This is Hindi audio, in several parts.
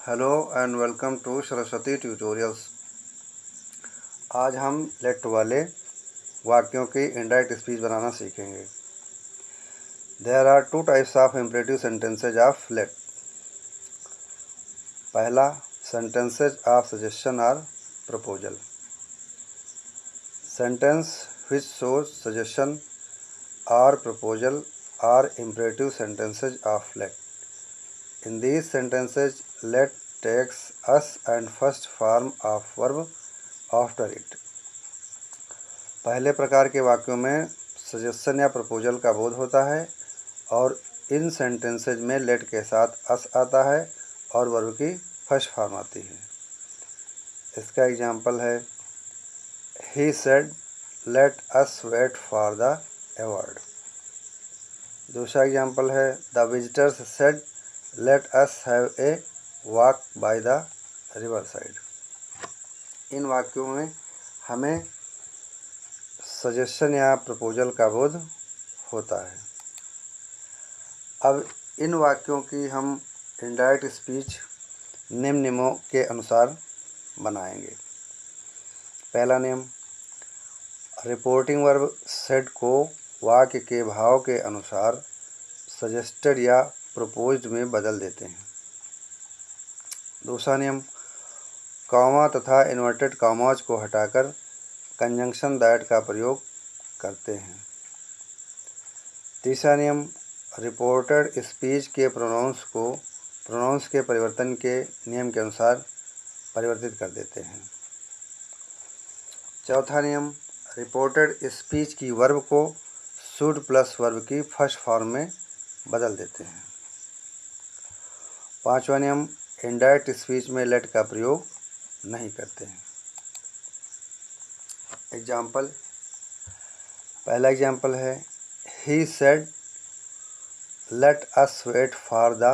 Hello and welcome to Saraswati tutorials. आज हम लेट वाले वाक्यों की इनडायरेक्ट स्पीच बनाना सीखेंगे। There are two types of imperative sentences of let. पहला, सेंटेंसेज ऑफ सजेशन और proposal. Sentence which shows suggestion और proposal are imperative sentences of let. In these sentences, let takes us and first form of verb after it. पहले प्रकार के वाक्यों में सजेशन या प्रपोजल का बोध होता है और इन सेंटेंसेज में लेट के साथ अस आता है और वर्ब की फर्स्ट फॉर्म आती है। इसका एग्जाम्पल है he said let us wait for the award. दूसरा एग्जाम्पल है the visitors said let us have a walk by the river side. इन वाक्यों में हमें सजेशन या प्रपोजल का बोध होता है। अब इन वाक्यों की हम इनडायरेक्ट स्पीच निम्न नियमों के अनुसार बनाएंगे। पहला नियम, रिपोर्टिंग वर्ब सेड को वाक्य के भाव के अनुसार सजेस्टेड या प्रपोज्ड में बदल देते हैं। दूसरा नियम, कॉमा तथा इन्वर्टेड कॉमाज को हटाकर कंजंक्शन दैट का प्रयोग करते हैं। तीसरा नियम, रिपोर्टेड स्पीच के प्रोनाउंस को प्रोनाउंस के परिवर्तन के नियम के अनुसार परिवर्तित कर देते हैं। चौथा नियम, रिपोर्टेड स्पीच की वर्ब को शुड प्लस वर्ब की फर्स्ट फॉर्म में बदल देते हैं। पांचवा नियम, इनडायरेक्ट स्पीच में लेट का प्रयोग नहीं करते हैं। एग्जाम्पल, पहला एग्जाम्पल है he said let us wait for the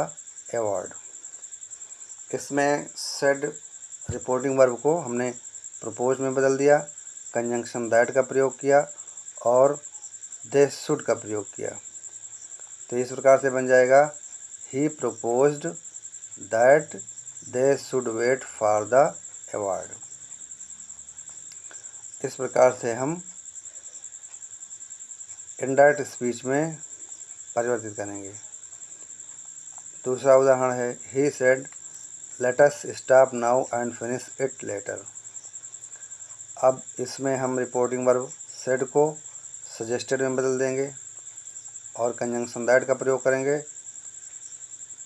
award. इसमें सेड रिपोर्टिंग वर्ब को हमने प्रपोज में बदल दिया, कंजंक्शन दैट का प्रयोग किया और दे शुड का प्रयोग किया। तो इस प्रकार से बन जाएगा he proposed that they should wait for the award. इस प्रकार से हम इनडायरेक्ट स्पीच में परिवर्तित करेंगे। दूसरा उदाहरण है he said let us stop now and finish it letter. अब इसमें हम रिपोर्टिंग वर्ब सेड को सजेस्टेड में बदल देंगे और कंजंक्शन दैट का प्रयोग करेंगे,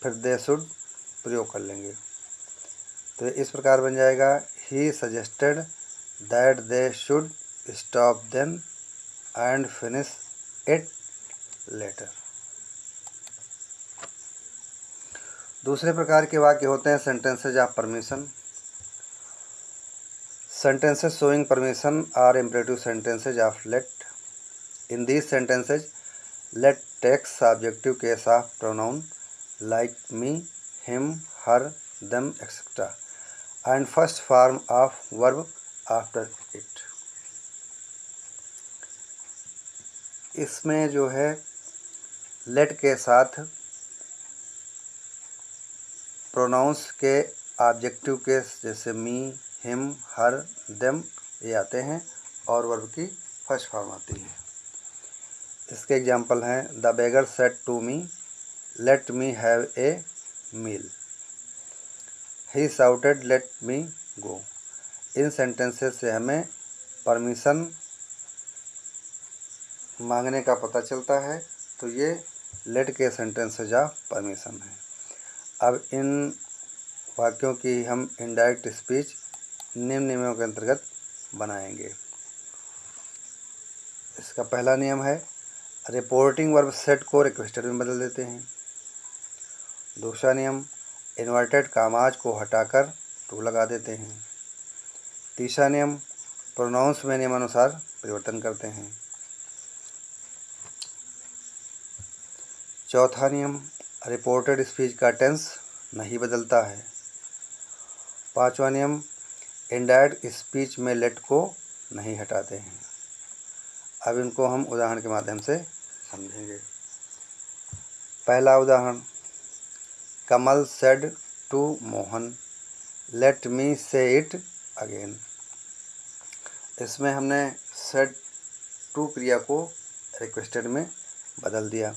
फिर दे शुड प्रयोग कर लेंगे। तो इस प्रकार बन जाएगा he suggested that they should stop then and finish it later. दूसरे प्रकार के वाक्य होते हैं sentences of permission. Sentences showing permission are imperative sentences of let. In these sentences let takes subjective case of pronoun like me, him, her, them, etc. and first form of verb after it. इसमें जो है let के साथ प्रोनाउंस के ऑब्जेक्टिव केस जैसे मी, हिम, हर, देम ये आते हैं और वर्ब की फर्स्ट फॉर्म आती है। इसके एग्जाम्पल हैं the beggar said to me let me have a meal. He shouted let me go. इन सेंटेंसेस से हमें परमिशन मांगने का पता चलता है, तो ये लेट के सेंटेंसेज ऑफ परमिशन है। अब इन वाक्यों की हम इनडायरेक्ट स्पीच निम्न नियमों के अंतर्गत बनाएंगे। इसका पहला नियम है रिपोर्टिंग वर्ब सेट को रिक्वेस्टेड में बदल देते हैं। दूसरा नियम, इन्वर्टेड कामाज को हटाकर टू लगा देते हैं। तीसरा नियम, प्रोनाउंस में नियमानुसार परिवर्तन करते हैं। चौथा नियम, रिपोर्टेड स्पीच का टेंस नहीं बदलता है। पांचवा नियम, इनडायरेक्ट स्पीच में लेट को नहीं हटाते हैं। अब इनको हम उदाहरण के माध्यम से समझेंगे। पहला उदाहरण, Kamal said to Mohan, let me say it again. इसमें हमने सेड टू क्रिया को रिक्वेस्टेड में बदल दिया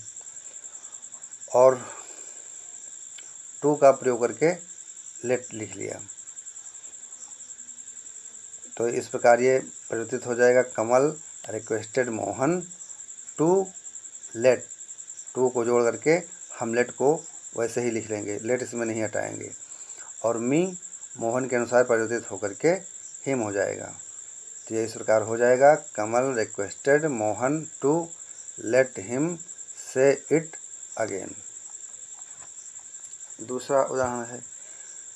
और टू का प्रयोग करके लेट लिख लिया। तो इस प्रकार ये परिवर्तित हो जाएगा। Kamal requested Mohan to let, to को जोड़ करके हम लेट को वैसे ही लिख लेंगे, लेट इसमें नहीं हटाएंगे। और मी मोहन के अनुसार परिवर्तित होकर के हिम हो जाएगा। तो ये इस प्रकार हो जाएगा। Kamal requested Mohan to let him say it again. दूसरा उदाहरण है,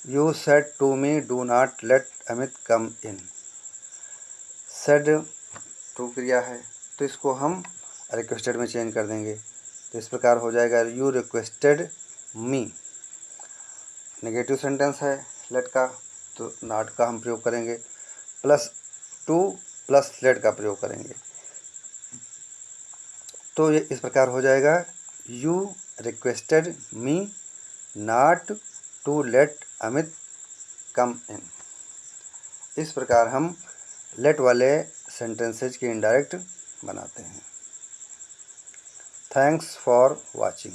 you said to me do not let Amit come in. Said to क्रिया है तो इसको हम रिक्वेस्टेड में चेंज कर देंगे। तो इस प्रकार हो जाएगा, you requested me. Negative sentence है लेट का, तो नॉट का हम प्रयोग करेंगे, प्लस टू प्लस लेट का प्रयोग करेंगे। तो ये इस प्रकार हो जाएगा, you requested me not to let Amit come in. इस प्रकार हम लेट वाले सेंटेंसेज की इनडायरेक्ट बनाते हैं। Thanks for watching.